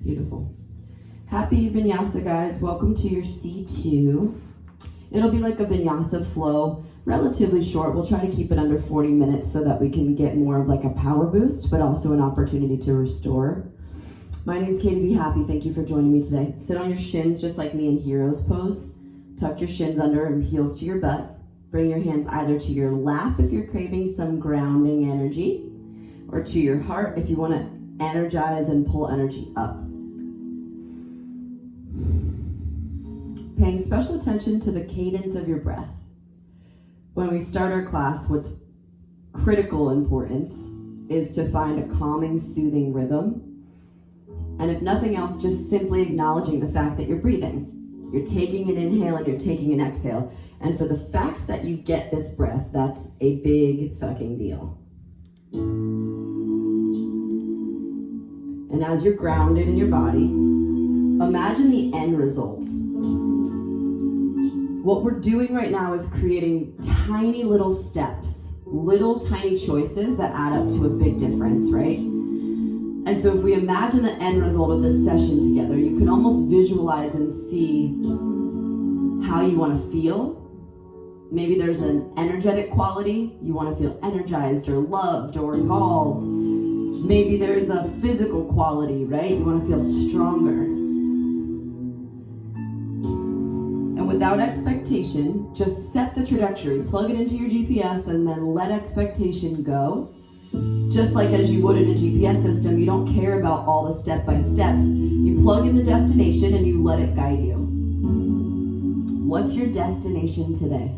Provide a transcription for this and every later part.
Beautiful. Happy vinyasa, guys. Welcome to your C2. It'll be like a vinyasa flow, relatively short. We'll try to keep it under 40 minutes so that we can get more of like a power boost, but also an opportunity to restore. My name is Katie. Be happy. Thank you for joining me today. Sit on your shins just like me in hero's pose. Tuck your shins under and heels to your butt. Bring your hands either to your lap if you're craving some grounding energy, or to your heart if you want to energize and pull energy up. Paying special attention to the cadence of your breath. When we start our class, what's critical importance is to find a calming, soothing rhythm. And if nothing else, just simply acknowledging the fact that you're breathing. You're taking an inhale and you're taking an exhale. And for the fact that you get this breath, that's a big fucking deal. And as you're grounded in your body, imagine the end result. What we're doing right now is creating tiny little steps, little tiny choices that add up to a big difference, right? And so if we imagine the end result of this session together, you can almost visualize and see how you want to feel. Maybe there's an energetic quality. You want to feel energized or loved or involved. Maybe there's a physical quality, right? You want to feel stronger. And without expectation, just set the trajectory. Plug it into your GPS and then let expectation go. Just like as you would in a GPS system, you don't care about all the step-by-steps. You plug in the destination and you let it guide you. What's your destination today?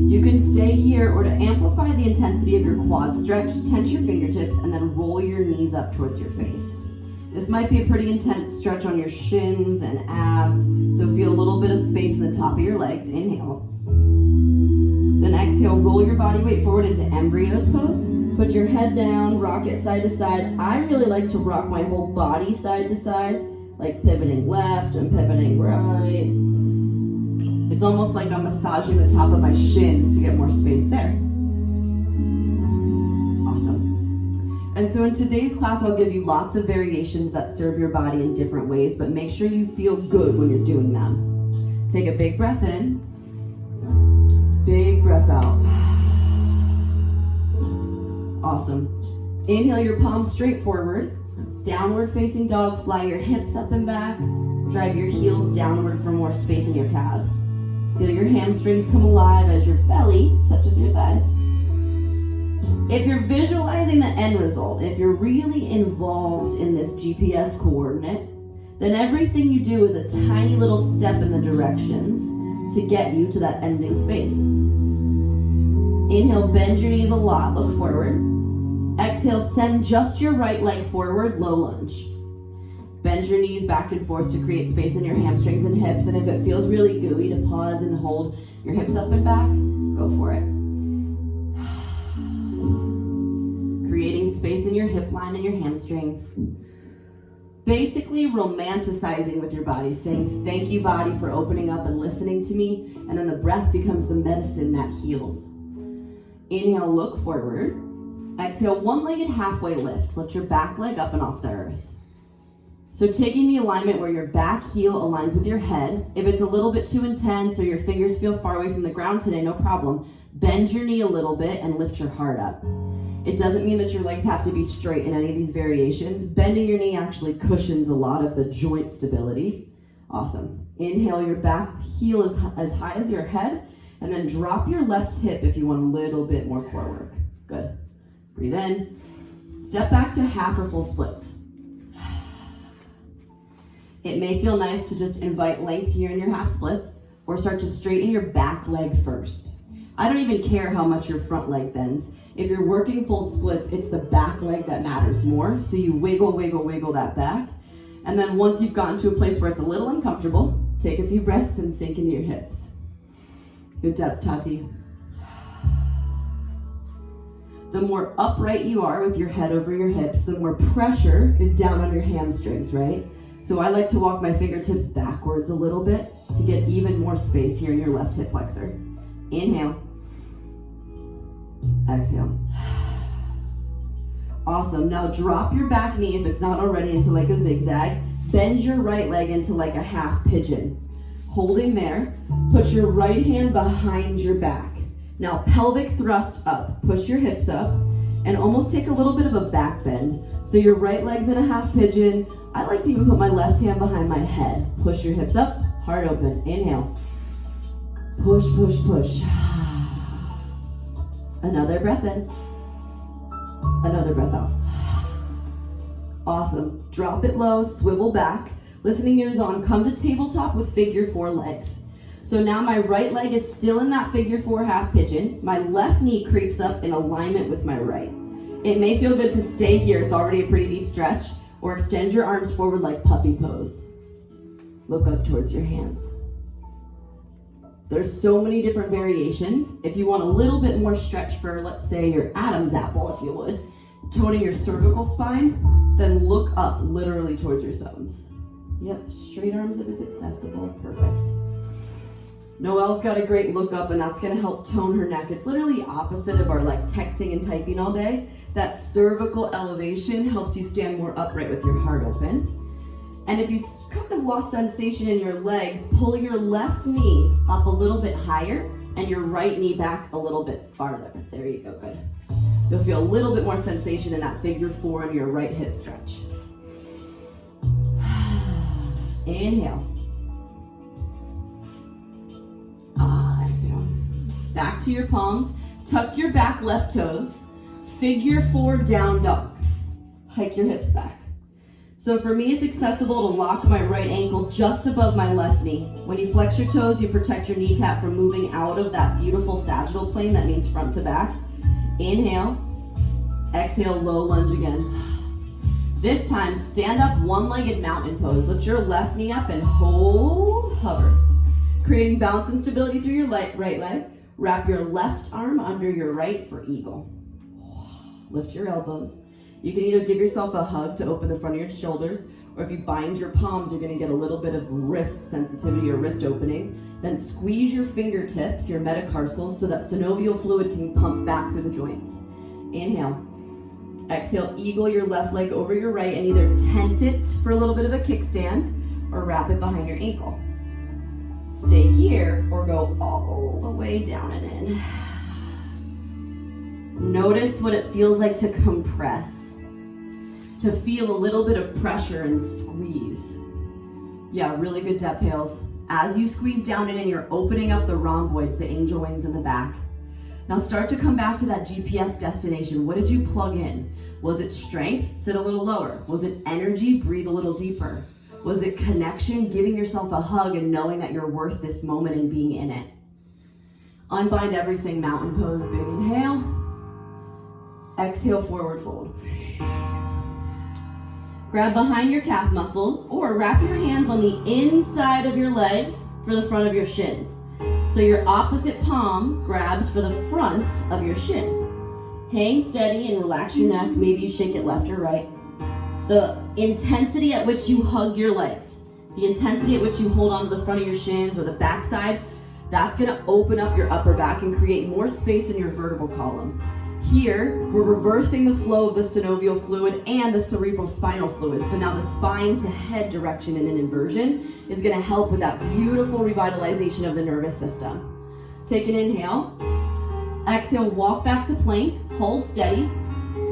You can stay here, or to amplify the intensity of your quad stretch, tense your fingertips and then roll your knees up towards your face. This might be a pretty intense stretch on your shins and abs, so feel a little bit of space in the top of your legs. Inhale. Then exhale, roll your body weight forward into embryo's pose. Put your head down, rock it side to side. I really like to rock my whole body side to side, like pivoting left and pivoting right. It's almost like I'm massaging the top of my shins to get more space there. Awesome. And so in today's class, I'll give you lots of variations that serve your body in different ways, but make sure you feel good when you're doing them. Take a big breath in, big breath out. Awesome. Inhale your palms straight forward, downward facing dog, fly your hips up and back, drive your heels downward for more space in your calves. Feel your hamstrings come alive as your belly touches your thighs. If you're visualizing the end result, if you're really involved in this GPS coordinate, then everything you do is a tiny little step in the directions to get you to that ending space. Inhale, bend your knees a lot, look forward. Exhale, send just your right leg forward, low lunge. Bend your knees back and forth to create space in your hamstrings and hips, and if it feels really gooey, to pause and hold your hips up and back, go for it. Creating space in your hip line and your hamstrings. Basically romanticizing with your body, saying thank you, body, for opening up and listening to me, and then the breath becomes the medicine that heals. Inhale, look forward. Exhale, one-legged halfway lift. Lift your back leg up and off the earth. So taking the alignment where your back heel aligns with your head. If it's a little bit too intense or your fingers feel far away from the ground today, no problem. Bend your knee a little bit and lift your heart up. It doesn't mean that your legs have to be straight in any of these variations. Bending your knee actually cushions a lot of the joint stability. Awesome. Inhale, your back heel is as high as your head, and then drop your left hip if you want a little bit more core work. Good. Breathe in. Step back to half or full splits. It may feel nice to just invite length here in your half splits, or start to straighten your back leg first. I don't even care how much your front leg bends. If you're working full splits, it's the back leg that matters more. So you wiggle, wiggle, wiggle that back. And then once you've gotten to a place where it's a little uncomfortable, take a few breaths and sink into your hips. Good depth, Tati. The more upright you are with your head over your hips, the more pressure is down on your hamstrings, right? So I like to walk my fingertips backwards a little bit to get even more space here in your left hip flexor. Inhale. Exhale. Awesome. Now drop your back knee, if it's not already, into like a zigzag. Bend your right leg into like a half pigeon. Holding there, put your right hand behind your back. Now pelvic thrust up. Push your hips up and almost take a little bit of a back bend. So your right leg's in a half pigeon. I like to even put my left hand behind my head. Push your hips up, heart open. Inhale. Push, push, push. Another breath in. Another breath out. Awesome. Drop it low, swivel back. Listening ears on, come to tabletop with figure 4 legs. So now my right leg is still in that figure 4 half pigeon. My left knee creeps up in alignment with my right. It may feel good to stay here, it's already a pretty deep stretch, or extend your arms forward like puppy pose. Look up towards your hands. There's so many different variations. If you want a little bit more stretch for, let's say, your Adam's apple, if you would, toning your cervical spine, then look up literally towards your thumbs. Yep, straight arms if it's accessible, perfect. Noelle's got a great look up, and that's gonna help tone her neck. It's literally opposite of our like texting and typing all day. That cervical elevation helps you stand more upright with your heart open. And if you kind of lost sensation in your legs, pull your left knee up a little bit higher and your right knee back a little bit farther. There you go, good. You'll feel a little bit more sensation in that figure 4 in your right hip stretch. Inhale. Exhale. Back to your palms. Tuck your back left toes. Figure 4 down dog. Hike your hips back. So for me, it's accessible to lock my right ankle just above my left knee. When you flex your toes, you protect your kneecap from moving out of that beautiful sagittal plane. That means front to back. Inhale. Exhale, low lunge again. This time, stand up one-legged mountain pose. Lift your left knee up and hold, hover. Creating balance and stability through your right leg. Wrap your left arm under your right for eagle. Lift your elbows. You can either give yourself a hug to open the front of your shoulders, or if you bind your palms, you're gonna get a little bit of wrist sensitivity or wrist opening. Then squeeze your fingertips, your metatarsals, so that synovial fluid can pump back through the joints. Inhale. Exhale, eagle your left leg over your right and either tent it for a little bit of a kickstand or wrap it behind your ankle. Stay here or go all the way down and in. Notice what it feels like to compress, to feel a little bit of pressure and squeeze. Yeah, really good depth inhales. As you squeeze down and in, you're opening up the rhomboids, the angel wings in the back. Now start to come back to that GPS destination. What did you plug in? Was it strength? Sit a little lower. Was it energy? Breathe a little deeper. Was it connection? Giving yourself a hug and knowing that you're worth this moment and being in it. Unbind everything, mountain pose, big inhale. Exhale, forward fold. Grab behind your calf muscles or wrap your hands on the inside of your legs for the front of your shins. So your opposite palm grabs for the front of your shin. Hang steady and relax your neck. Maybe you shake it left or right. The intensity at which you hug your legs, the intensity at which you hold onto the front of your shins or the backside, that's gonna open up your upper back and create more space in your vertebral column. Here, we're reversing the flow of the synovial fluid and the cerebral spinal fluid. So now the spine to head direction in an inversion is gonna help with that beautiful revitalization of the nervous system. Take an inhale. Exhale, walk back to plank, hold steady.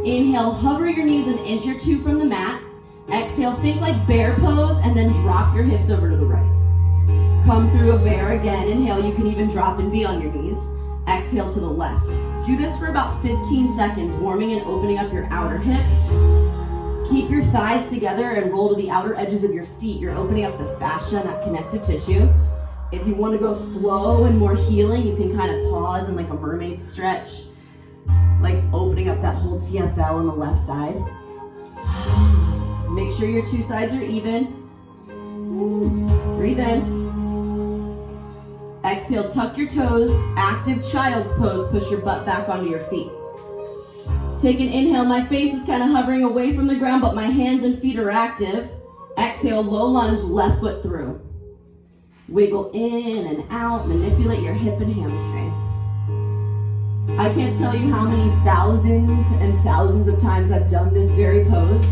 Inhale, hover your knees an inch or two from the mat. Exhale, think like bear pose and then drop your hips over to the right. Come through a bear again. Inhale, you can even drop and be on your knees. Exhale to the left. Do this for about 15 seconds, warming and opening up your outer hips. Keep your thighs together and roll to the outer edges of your feet. You're opening up the fascia and that connective tissue. If you want to go slow and more healing, you can kind of pause in like a mermaid stretch, like opening up that whole TFL on the left side. Make sure your two sides are even. Breathe in. Exhale, tuck your toes, active child's pose, push your butt back onto your feet. Take an inhale, my face is kind of hovering away from the ground, but my hands and feet are active. Exhale, low lunge, left foot through. Wiggle in and out, manipulate your hip and hamstring. I can't tell you how many thousands and thousands of times I've done this very pose,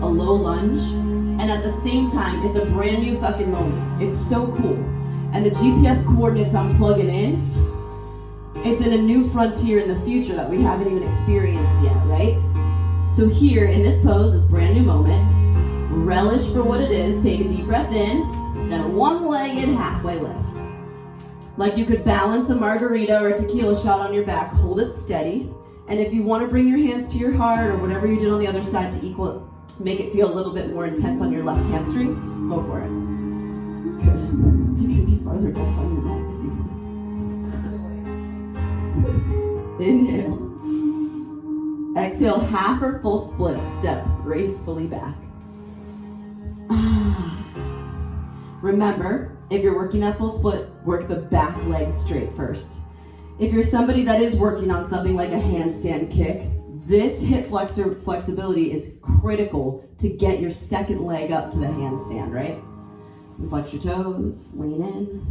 a low lunge, and at the same time, it's a brand new fucking moment. It's so cool. And the GPS coordinates I'm plugging in, it's in a new frontier in the future that we haven't even experienced yet, right? So here, in this pose, this brand new moment, relish for what it is, take a deep breath in, then a one-legged halfway lift. Like you could balance a margarita or a tequila shot on your back, hold it steady, and if you want to bring your hands to your heart or whatever you did on the other side to make it feel a little bit more intense on your left hamstring, go for it. Good. You can be farther back on your neck if you want. Inhale. Exhale, half or full split, step gracefully back. Remember, if you're working that full split, work the back leg straight first. If you're somebody that is working on something like a handstand kick, this hip flexor flexibility is critical to get your second leg up to the handstand, right? And flex your toes, lean in.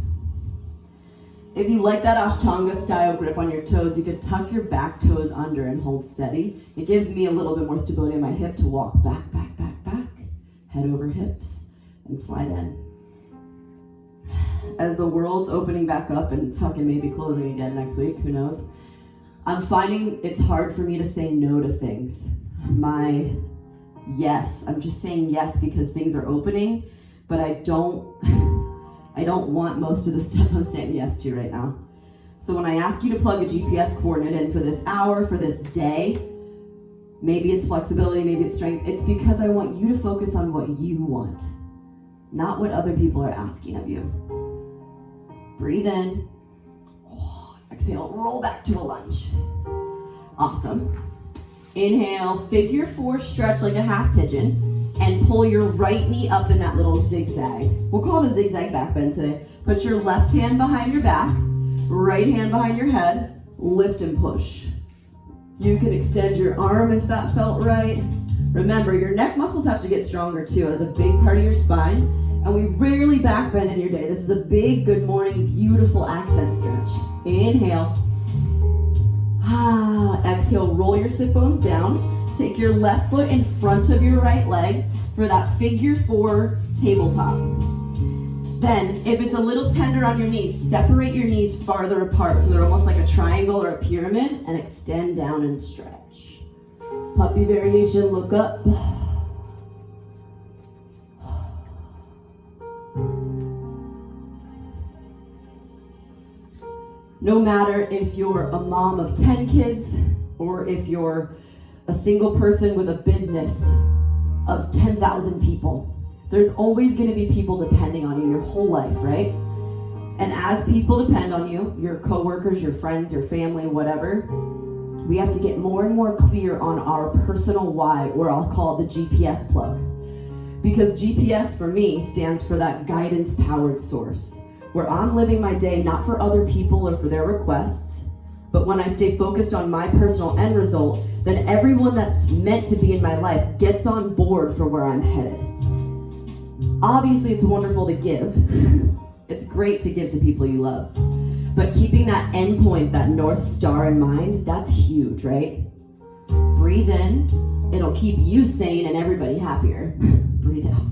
If you like that Ashtanga style grip on your toes, you could tuck your back toes under and hold steady. It gives me a little bit more stability in my hip to walk back, back, back, back, head over hips, and slide in. As the world's opening back up and fucking maybe closing again next week, who knows? I'm finding it's hard for me to say no to things. I'm just saying yes because things are opening, but I don't want most of the stuff I'm saying yes to right now. So when I ask you to plug a GPS coordinate in for this hour, for this day, maybe it's flexibility, maybe it's strength, it's because I want you to focus on what you want, not what other people are asking of you. Breathe in. Exhale, roll back to a lunge. Awesome. Inhale, figure four, stretch like a half pigeon, and pull your right knee up in that little zigzag. We'll call it a zigzag back bend today. Put your left hand behind your back, right hand behind your head, lift and push. You can extend your arm if that felt right. Remember, your neck muscles have to get stronger too as a big part of your spine. And we rarely back bend in your day. This is a big, good morning, beautiful accent stretch. Inhale. Exhale, roll your sit bones down. Take your left foot in front of your right leg for that figure four tabletop. Then, if it's a little tender on your knees, separate your knees farther apart so they're almost like a triangle or a pyramid, and extend down and stretch. Puppy variation, look up. No matter if you're a mom of 10 kids or if you're a single person with a business of 10,000 people, there's always going to be people depending on you your whole life, right? And as people depend on you, your coworkers, your friends, your family, whatever, we have to get more and more clear on our personal why, or I'll call it the GPS plug. Because GPS for me stands for that guidance-powered source, where I'm living my day not for other people or for their requests, but when I stay focused on my personal end result, then everyone that's meant to be in my life gets on board for where I'm headed. Obviously, it's wonderful to give. It's great to give to people you love. But keeping that end point, that North Star in mind, that's huge, right? Breathe in. It'll keep you sane and everybody happier. Breathe out.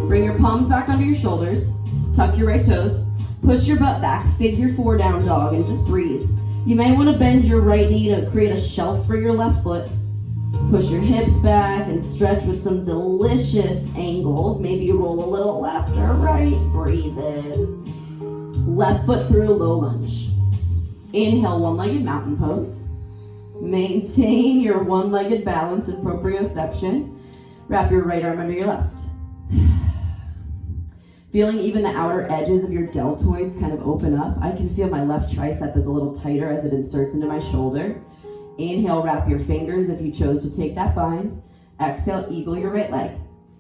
Bring your palms back under your shoulders. Tuck your right toes, push your butt back, figure four down dog, and just breathe. You may want to bend your right knee to create a shelf for your left foot. Push your hips back and stretch with some delicious angles. Maybe you roll a little left or right. Breathe in. Left foot through low lunge. Inhale, one-legged mountain pose. Maintain your one-legged balance and proprioception. Wrap your right arm under your left. Feeling even the outer edges of your deltoids kind of open up. I can feel my left tricep is a little tighter as it inserts into my shoulder. Inhale, wrap your fingers if you chose to take that bind. Exhale, eagle your right leg.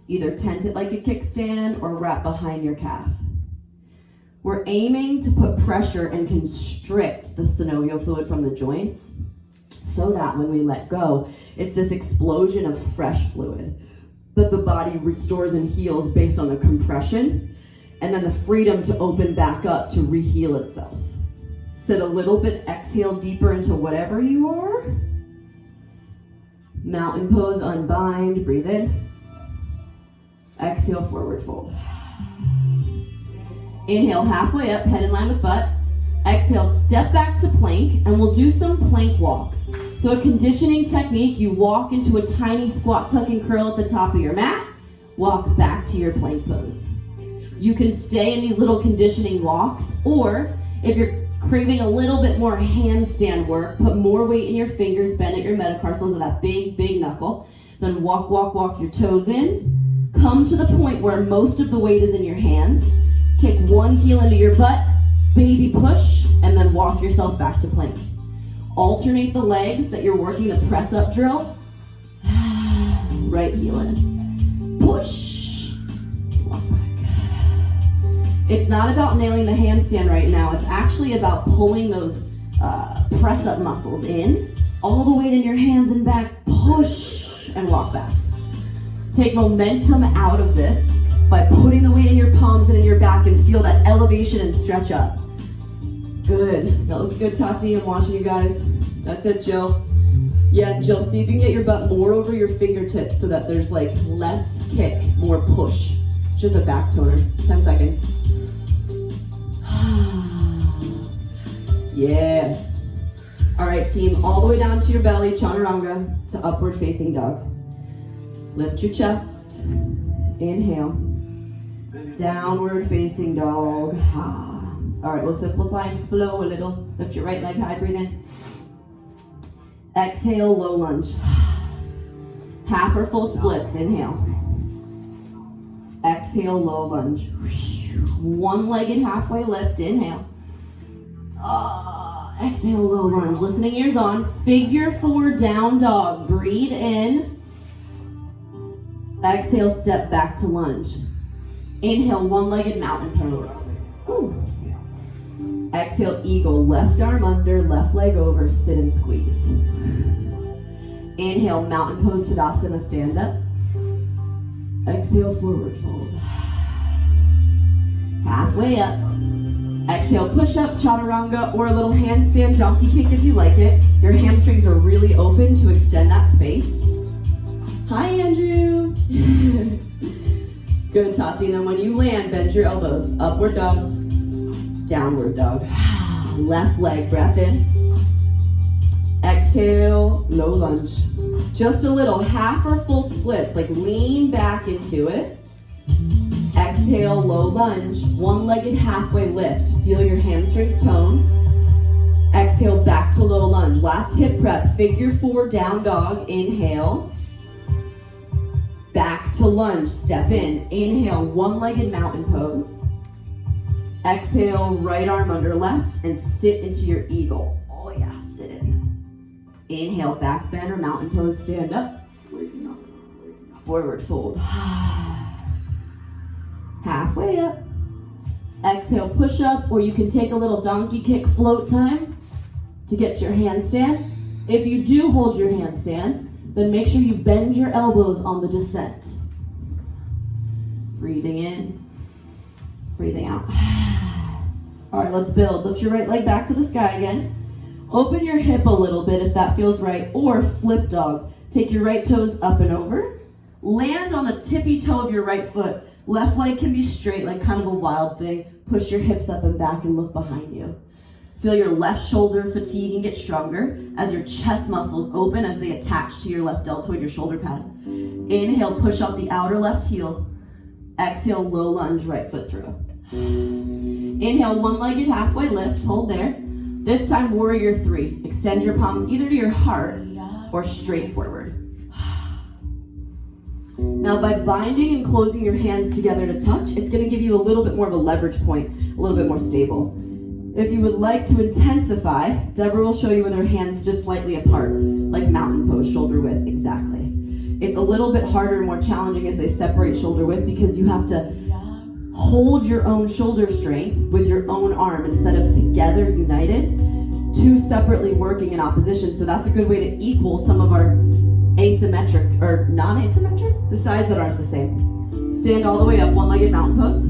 Either tent it like a kickstand or wrap behind your calf. We're aiming to put pressure and constrict the synovial fluid from the joints so that when we let go, it's this explosion of fresh fluid that the body restores and heals based on the compression, and then the freedom to open back up to reheal itself. Sit a little bit, exhale deeper into whatever you are. Mountain pose, unbind, breathe in. Exhale, forward fold. Inhale, halfway up, head in line with butt. Exhale, step back to plank, and we'll do some plank walks. So a conditioning technique, you walk into a tiny squat, tuck, and curl at the top of your mat. Walk back to your plank pose. You can stay in these little conditioning walks, or if you're craving a little bit more handstand work, put more weight in your fingers, bend at your metatarsals of that big, big knuckle. Then walk, walk, walk your toes in. Come to the point where most of the weight is in your hands. Kick one heel into your butt, baby push, and then walk yourself back to plank. Alternate the legs that you're working the press up drill. Right heel in. Push. Walk back. It's not about nailing the handstand right now. It's actually about pulling those press up muscles in. All the weight in your hands and back. Push and walk back. Take momentum out of this by putting the weight in your palms and in your back and feel that elevation and stretch up. Good. That looks good, Tati. I'm watching you guys. That's it, Jill. Yeah, Jill, see if you can get your butt more over your fingertips so that there's like less kick, more push. It's just a back toner. 10 seconds. Yeah. All right, team. All the way down to your belly, chaturanga, to upward facing dog. Lift your chest. Inhale. Downward facing dog. All right, we'll simplify and flow a little. Lift your right leg high, breathe in. Exhale, low lunge. Half or full splits, inhale. Exhale, low lunge. One-legged halfway lift, inhale. Exhale, low lunge. Listening ears on. Figure 4 down dog. Breathe in. Exhale, step back to lunge. Inhale, one-legged mountain pose. Ooh. Exhale, eagle, left arm under, left leg over, sit and squeeze. Inhale, mountain pose, Tadasana, stand up. Exhale, forward fold. Halfway up. Exhale, push up, chaturanga, or a little handstand donkey kick if you like it. Your hamstrings are really open to extend that space. Hi, Andrew. Good, Tati. And then when you land, bend your elbows. Upward dog. Downward dog. Left leg, breath in. Exhale, low lunge. Just a little, half or full splits, like lean back into it. Exhale, low lunge. One-legged halfway lift. Feel your hamstrings tone. Exhale, back to low lunge. Last hip prep, figure 4 down dog. Inhale. Back to lunge, step in. Inhale, one-legged mountain pose. Exhale, right arm under left and sit into your eagle. Oh yeah, sit in. Inhale, back bend or mountain pose, stand up. Forward fold. Halfway up. Exhale, push up, or you can take a little donkey kick float time to get to your handstand. If you do hold your handstand, then make sure you bend your elbows on the descent. Breathing in. Breathing out. All right, let's build. Lift your right leg back to the sky again. Open your hip a little bit if that feels right, or flip dog. Take your right toes up and over. Land on the tippy toe of your right foot. Left leg can be straight, like kind of a wild thing. Push your hips up and back and look behind you. Feel your left shoulder fatigue and get stronger as your chest muscles open as they attach to your left deltoid, your shoulder pad. Inhale, push up the outer left heel. Exhale, low lunge, right foot through. Inhale, one-legged halfway lift, hold there. This time, warrior 3. Extend your palms either to your heart or straight forward. Now, by binding and closing your hands together to touch, it's going to give you a little bit more of a leverage point, a little bit more stable. If you would like to intensify, Deborah will show you with her hands just slightly apart, like mountain pose, shoulder width, exactly. It's a little bit harder and more challenging as they separate shoulder width because you have to hold your own shoulder strength with your own arm instead of together united, 2 separately working in opposition. So that's a good way to equal some of our asymmetric or non-asymmetric, the sides that aren't the same. Stand all the way up, one-legged mountain pose.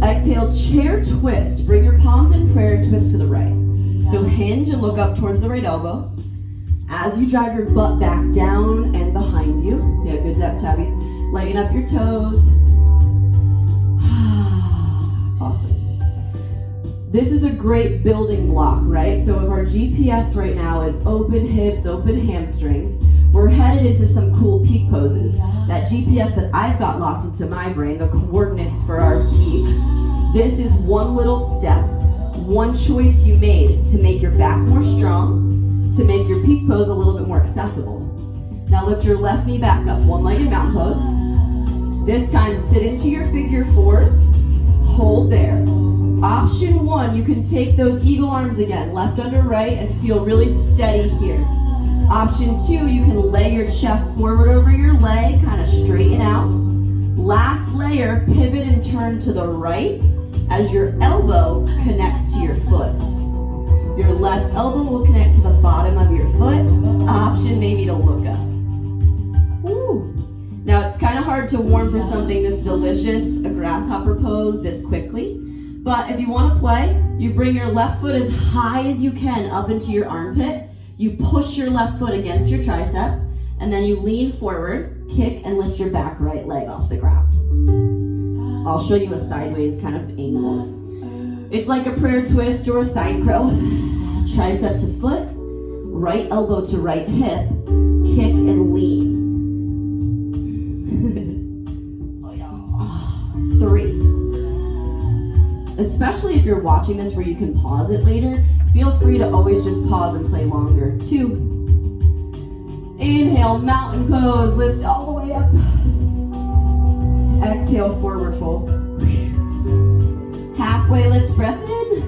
Exhale, chair twist. Bring your palms in prayer and twist to the right. So hinge and look up towards the right elbow. As you drive your butt back down and behind you. Yeah, good depth, Tabby. Lighten up your toes. Awesome. This is a great building block, right? So if our GPS right now is open hips, open hamstrings, we're headed into some cool peak poses. That GPS that I've got locked into my brain, the coordinates for our peak. This is one little step, one choice you made to make your back more strong, to make your peak pose a little bit more accessible. Now lift your left knee back up, one-legged mountain pose. This time sit into your figure four, hold there. Option one, you can take those eagle arms again, left under right, and feel really steady here. Option two, you can lay your chest forward over your leg, kind of straighten out. Last layer, pivot and turn to the right as your elbow connects to your foot. Your left elbow will connect to the bottom of your foot. Option maybe to look up. Woo. Now it's kind of hard to warm for something this delicious, a grasshopper pose this quickly. But if you want to play, you bring your left foot as high as you can up into your armpit. You push your left foot against your tricep, and then you lean forward, kick, and lift your back right leg off the ground. I'll show you a sideways kind of angle. It's like a prayer twist or a side crow. Tricep to foot, right elbow to right hip, kick and lean. 3. Especially if you're watching this where you can pause it later, feel free to always just pause and play longer. 2. Inhale, mountain pose, lift all the way up. Exhale, forward fold. Halfway lift, breath in.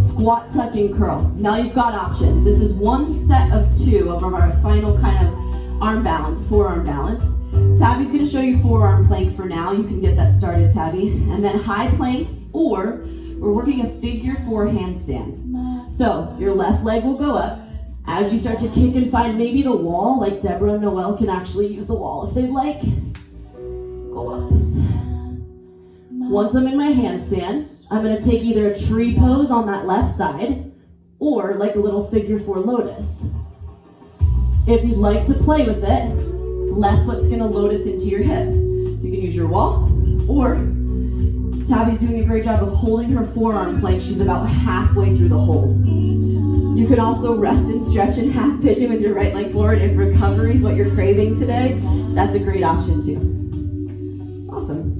Squat, tuck, and curl. Now you've got options. This is one set of 2 of our final kind of arm balance, forearm balance. Tabby's going to show you forearm plank for now. You can get that started, Tabby. And then high plank, or we're working a figure 4 handstand. So your left leg will go up. As you start to kick and find maybe the wall, like Deborah and Noelle can actually use the wall if they'd like. Go up. Once I'm in my handstand, I'm going to take either a tree pose on that left side or like a little figure 4 lotus. If you'd like to play with it, left foot's going to lotus into your hip. You can use your wall, or Tabby's doing a great job of holding her forearm plank. She's about halfway through the hold. You can also rest and stretch in half pigeon with your right leg forward. If recovery is what you're craving today, that's a great option too. Awesome.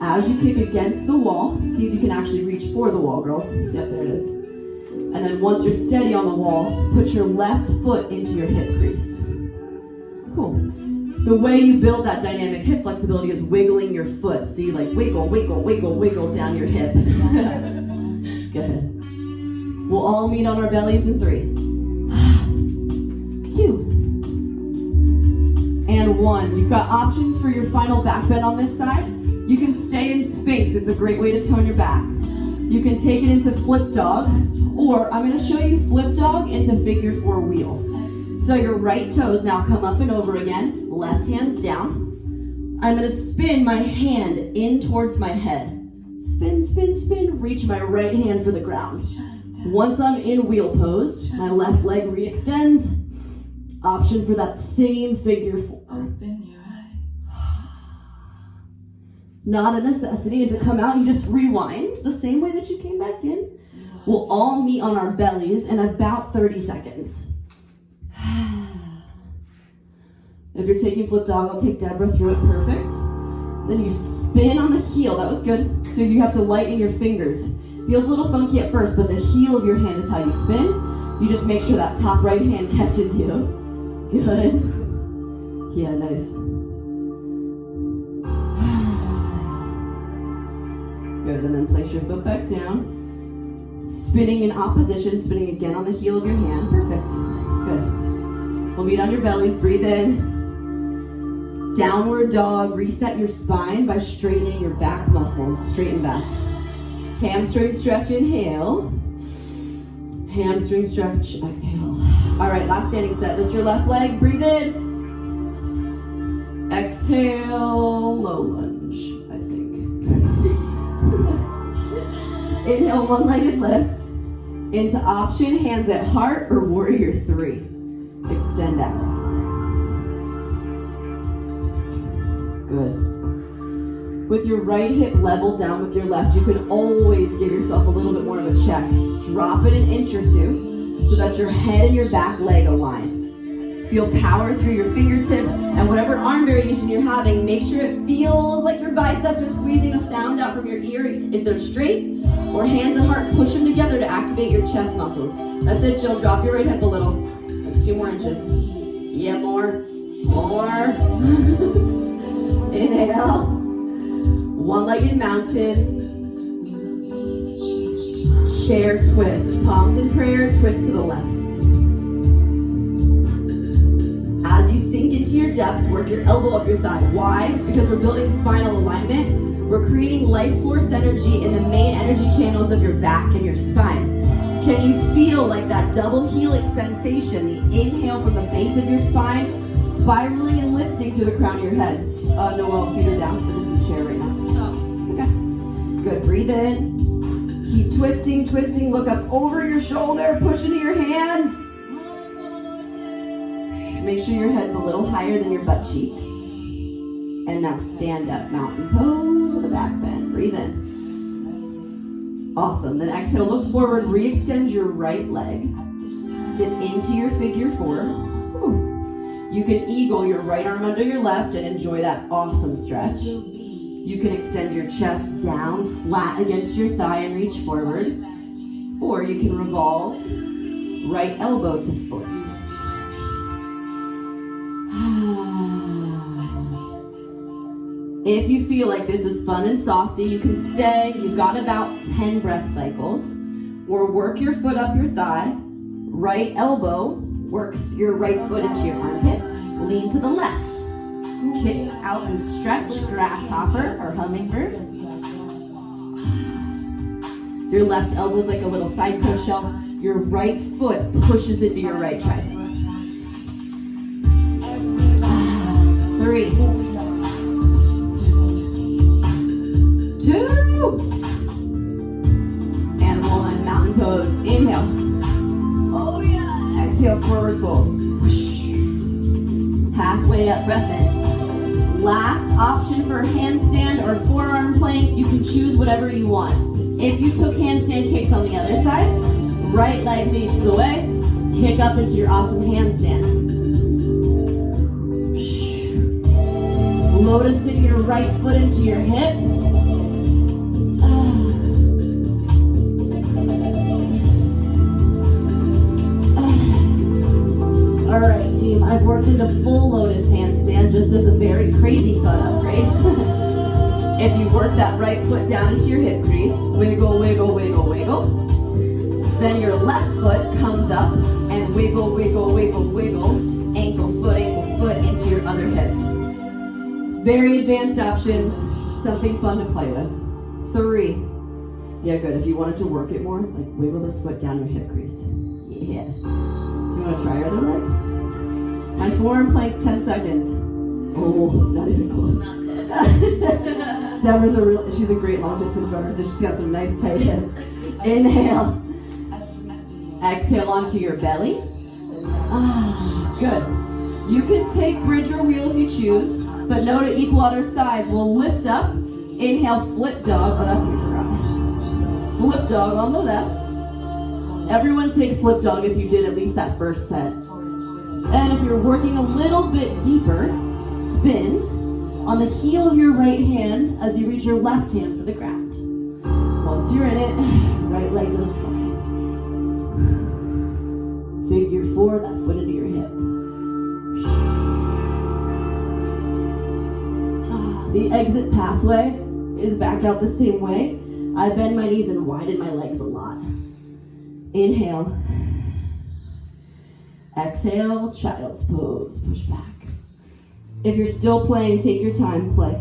As you kick against the wall, see if you can actually reach for the wall, girls. Yep, there it is. And then once you're steady on the wall, put your left foot into your hip crease. Cool. The way you build that dynamic hip flexibility is wiggling your foot. So you like wiggle, wiggle, wiggle, wiggle down your hip. Good. We'll all meet on our bellies in 3, 2, and 1. You've got options for your final back bend on this side. You can stay in Sphinx. It's a great way to tone your back. You can take it into flip dog, or I'm going to show you flip dog into figure 4 wheel. So your right toes now come up and over again, left hand's down. I'm going to spin my hand in towards my head. Spin, spin, spin, reach my right hand for the ground. Once I'm in wheel pose, my left leg re-extends. Option for that same figure 4. Not a necessity to come out, you just rewind the same way that you came back in. We'll all meet on our bellies in about 30 seconds. If you're taking flip dog, I'll take Deborah through it. Perfect. Then you spin on the heel. That was good. So you have to lighten your fingers. Feels a little funky at first, but the heel of your hand is how you spin. You just make sure that top right hand catches you. Good. Yeah, nice. Good, and then place your foot back down. Spinning in opposition, spinning again on the heel of your hand. Perfect. Good. We'll meet on your bellies. Breathe in. Downward dog. Reset your spine by straightening your back muscles. Straighten back. Hamstring stretch, inhale. Hamstring stretch, exhale. All right, last standing set. Lift your left leg. Breathe in. Exhale. Low lunge, I think. Inhale, one-legged lift. Into option, hands at heart or warrior 3. Extend out. Good. With your right hip level down with your left, you can always give yourself a little bit more of a check. Drop it an inch or two so that your head and your back leg align. Feel power through your fingertips, and whatever arm variation you're having, make sure it feels like your biceps are squeezing the sound out from your ear if they're straight, or hands and heart, push them together to activate your chest muscles. That's it, Jill. Drop your right hip a little. Like 2 more inches. Yeah, more. More. Inhale. One-legged mountain. Chair twist. Palms in prayer, twist to the left. As you sink into your depths, work your elbow up your thigh. Why? Because we're building spinal alignment. We're creating life force energy in the main energy channels of your back and your spine. Can you feel like that double helix sensation? The inhale from the base of your spine, spiraling and lifting through the crown of your head. Noelle, feet are down for this chair right now. Oh, it's okay. Good, breathe in. Keep twisting, twisting. Look up over your shoulder, push into your hands. Make sure your head's a little higher than your butt cheeks. And now stand up, mountain pose with a back bend. Breathe in. Awesome. Then exhale, look forward, re-extend your right leg. Sit into your figure 4. You can eagle your right arm under your left and enjoy that awesome stretch. You can extend your chest down, flat against your thigh and reach forward. Or you can revolve right elbow to foot. If you feel like this is fun and saucy, you can stay. You've got about 10 breath cycles. Or work your foot up your thigh. Right elbow works your right foot into your armpit. Lean to the left. Kick out and stretch, grasshopper or hummingbird. Your left elbow is like a little side push-up. Your right foot pushes into your right tricep. 3, 2, and 1. Mountain pose. Inhale. Oh yeah. Exhale, forward fold. Halfway up, breath in. Last option for handstand or forearm plank. You can choose whatever you want. If you took handstand kicks on the other side, right leg leads the way. Kick up into your awesome handstand. Lotus in your right foot into your hip. All right, team, I've worked into full lotus handstand just as a very crazy foot upgrade. If you work that right foot down into your hip crease, wiggle, wiggle, wiggle, wiggle. Then your left foot comes up and wiggle, wiggle, wiggle, wiggle, ankle foot into your other hip. Very advanced options, something fun to play with. 3. Yeah, good. If you wanted to work it more, like wiggle this foot down your hip crease. Yeah. Do you want to try your other leg? My forearm plank's 10 seconds. Oh, not even close. Deborah's she's a great long distance runner, so she's got some nice tight hips. Inhale. Exhale onto your belly. Good. You can take bridge or wheel if you choose, but know to equal other sides. We'll lift up. Inhale, flip dog. Oh, that's what we forgot. Flip dog on the left. Everyone take flip dog if you did at least that first set. And if you're working a little bit deeper, spin on the heel of your right hand as you reach your left hand for the ground. Once you're in it, right leg to the sky. Figure 4, that foot into your hip. The exit pathway is back out the same way. I bend my knees and widen my legs a lot. Inhale. Exhale, child's pose, push back. If you're still playing, take your time, play.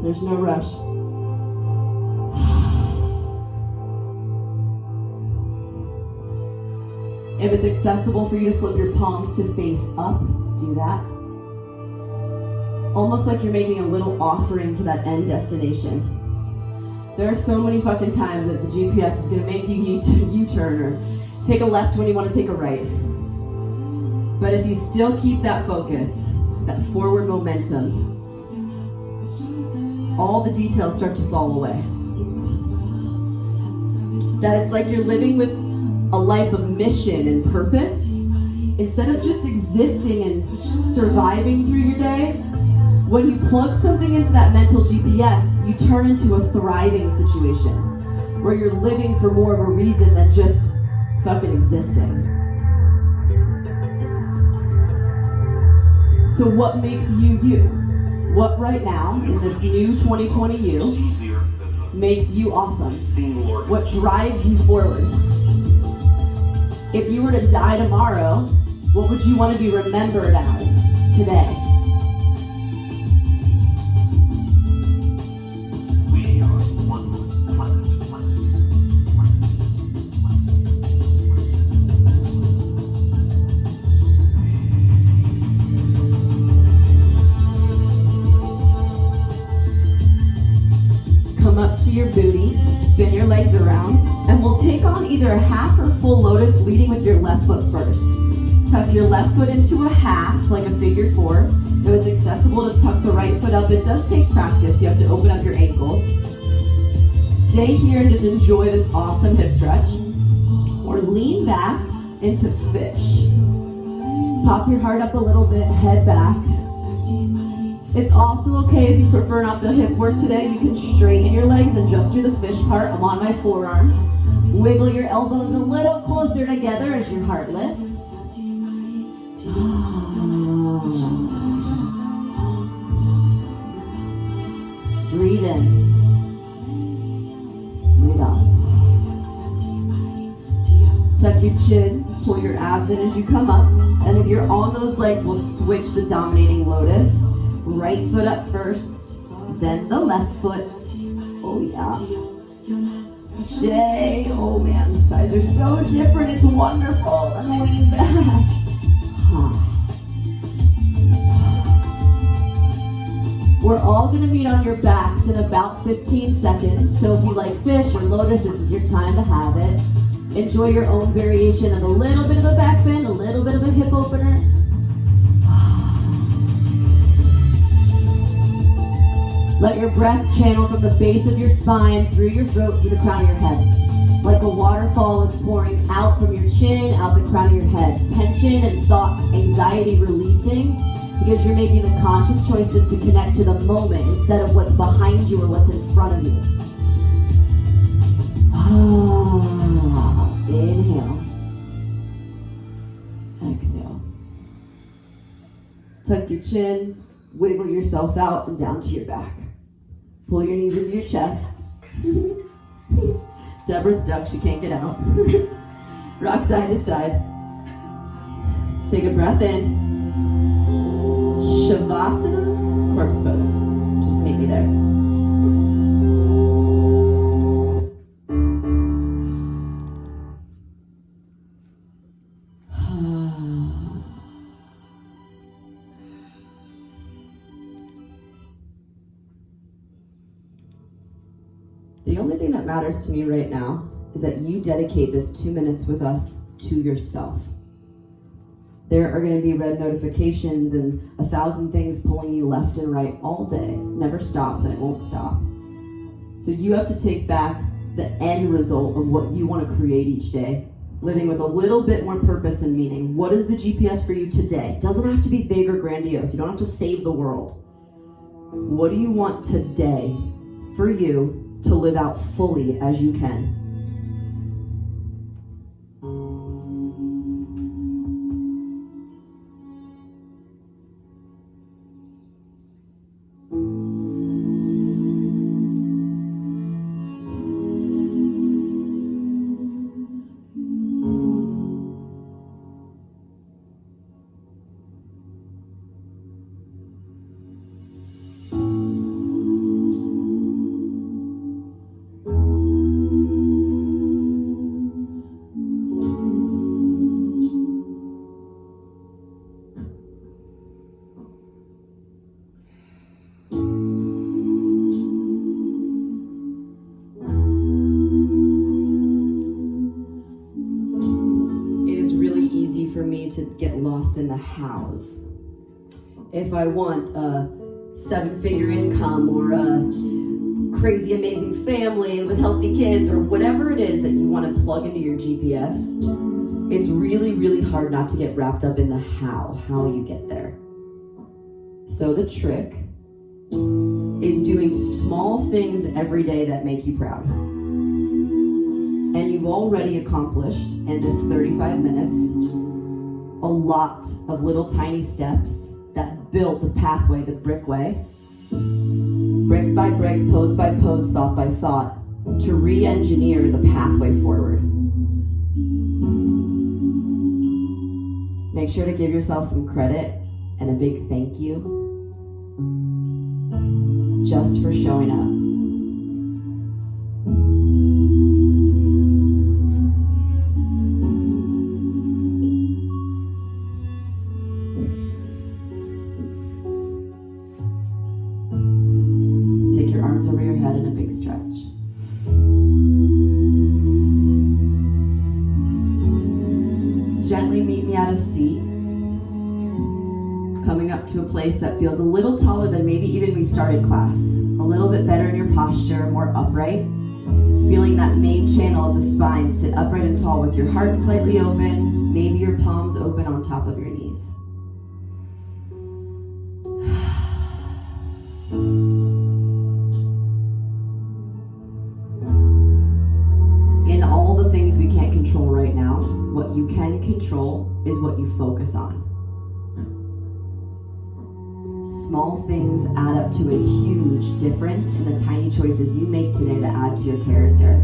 There's no rush. If it's accessible for you to flip your palms to face up, do that. Almost like you're making a little offering to that end destination. There are so many fucking times that the GPS is gonna make you U-turn or take a left when you want to take a right. But if you still keep that focus, that forward momentum, all the details start to fall away. That it's like you're living with a life of mission and purpose. Instead of just existing and surviving through your day, when you plug something into that mental GPS, you turn into a thriving situation where you're living for more of a reason than just fucking existing. So what makes you you? What right now, in this new 2020 you, makes you awesome? What drives you forward? If you were to die tomorrow, what would you want to be remembered as today? We are one planet. Come up to your booty, spin your legs around, and we'll take on either a half or full lotus leading with your left foot first. Tuck your left foot into a half, like a figure four. If it's accessible to tuck the right foot up, it does take practice. You have to open up your ankles. Stay here and just enjoy this awesome hip stretch. Or lean back into fish. Pop your heart up a little bit, head back. It's also okay if you prefer not the hip work today. You can straighten your legs and just do the fish part. I'm on my forearms. Wiggle your elbows a little closer together as your heart lifts. Breathe in. Breathe out. Tuck your chin, pull your abs in as you come up. And if you're on those legs, we'll switch the dominating lotus. Right foot up first, then the left foot. Oh yeah. Stay. Oh man, sides are so different. It's wonderful. And lean back. We're all gonna meet on your backs in about 15 seconds. So if you like fish or lotus, this is your time to have it. Enjoy your own variation of a little bit of a back bend, a little bit of a hip opener. Let your breath channel from the base of your spine, through your throat, to the crown of your head. Like a waterfall is pouring out from your chin, out the crown of your head. Tension and thoughts, anxiety releasing, because you're making the conscious choice just to connect to the moment instead of what's behind you or what's in front of you. Inhale. Exhale. Tuck your chin, wiggle yourself out and down to your back. Pull your knees into your chest. Deborah's stuck, she can't get out. Rock side to side. Take a breath in. Shavasana, corpse pose. Just meet me there. The only thing that matters to me right now is that you dedicate this 2 minutes with us to yourself. There are going to be red notifications and 1,000 things pulling you left and right all day. Never stops and it won't stop. So you have to take back the end result of what you want to create each day, living with a little bit more purpose and meaning. What is the GPS for you today? Doesn't have to be big or grandiose. You don't have to save the world. What do you want today for you to live out fully as you can? lost in the hows. If I want a 7-figure income or a crazy amazing family with healthy kids or whatever it is that you want to plug into your GPS, it's really, really hard not to get wrapped up in the how you get there. So the trick is doing small things every day that make you proud. And you've already accomplished in this 35 minutes a lot of little tiny steps that built the pathway, the brick way, brick by brick, pose by pose, thought by thought, to re-engineer the pathway forward. Make sure to give yourself some credit and a big thank you just for showing up. Take your arms over your head in a big stretch. Gently meet me at a seat, coming up to a place that feels a little taller than maybe even we started class. A little bit better in your posture, more upright. Feeling that main channel of the spine, sit upright and tall with your heart slightly open, maybe your palms open on top of your knees. In all the things we can't control right now, what you can control is what you focus on. Small things add up to a huge difference in the tiny choices you make today that add to your character.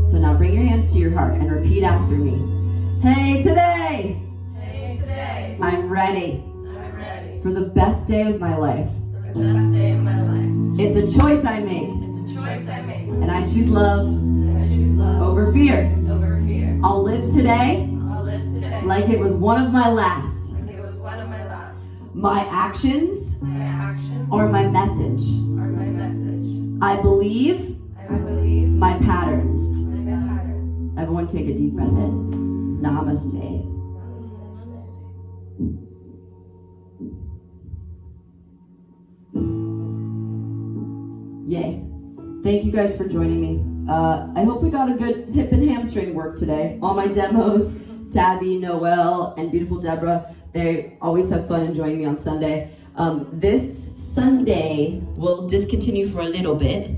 So now bring your hands to your heart and repeat after me. Hey today! Hey today! I'm ready. I'm ready. For the best day of my life. For the best day of my life. It's a choice I make. It's a choice I make. And I choose love And I choose love over fear. over fear. I'll live today I'll live today like it was one of my last. like it was one of my last. My actions My actions are my message. are my message. I believe I believe my patterns. my patterns. Everyone take a deep breath in. Namaste. Yay. Thank you guys for joining me. I hope we got a good hip and hamstring work today. All my demos, Tabby, Noelle, and beautiful Deborah, they always have fun enjoying me on Sunday. This Sunday, we'll discontinue for a little bit.